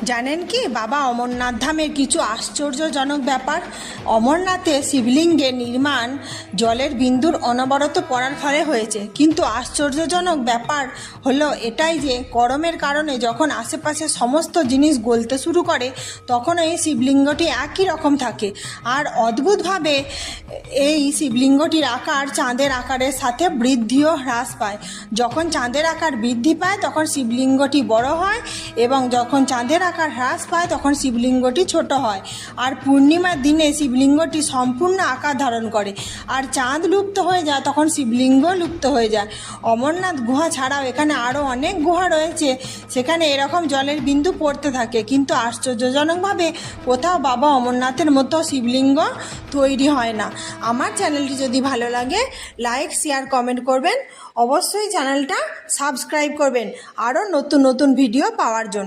জানেন কি বাবা অমরনাথ ধামের কিছু আশ্চর্যজনক ব্যাপার। অমরনাথে শিবলিঙ্গে নির্মাণ জলের বিন্দুর অনবরত পড়ার ফলে হয়েছে, কিন্তু আশ্চর্যজনক ব্যাপার হলো এটাই যে গরমের কারণে যখন আশেপাশে সমস্ত জিনিস গলতে শুরু করে তখন এই শিবলিঙ্গটি একই রকম থাকে। আর অদ্ভুতভাবে এই শিবলিঙ্গটির আকার চাঁদের আকারের সাথে বৃদ্ধি ও হ্রাস পায়। যখন চাঁদের আকার বৃদ্ধি পায় তখন শিবলিঙ্গটি বড় হয়, এবং যখন চাঁদের আকার হ্রাস পায় তখন শিবলিঙ্গটি ছোট হয়। আর পূর্ণিমার দিনে শিবলিঙ্গটি সম্পূর্ণ আকার ধারণ করে, আর চাঁদ লুপ্ত হয়ে যায় তখন শিবলিঙ্গ লুপ্ত হয়ে যায়। অমরনাথ গুহা ছাড়াও এখানে আরও অনেক গুহা রয়েছে, সেখানে এরকম জলের বিন্দু পড়তে থাকে, কিন্তু আশ্চর্যজনকভাবে কোথাও বাবা অমরনাথের মতো শিবলিঙ্গ তৈরি হয় না। আমার চ্যানেলটি যদি ভালো লাগে লাইক, শেয়ার, কমেন্ট করবেন। অবশ্যই চ্যানেলটা সাবস্ক্রাইব করবেন আরও নতুন নতুন ভিডিও পাওয়ার জন্য।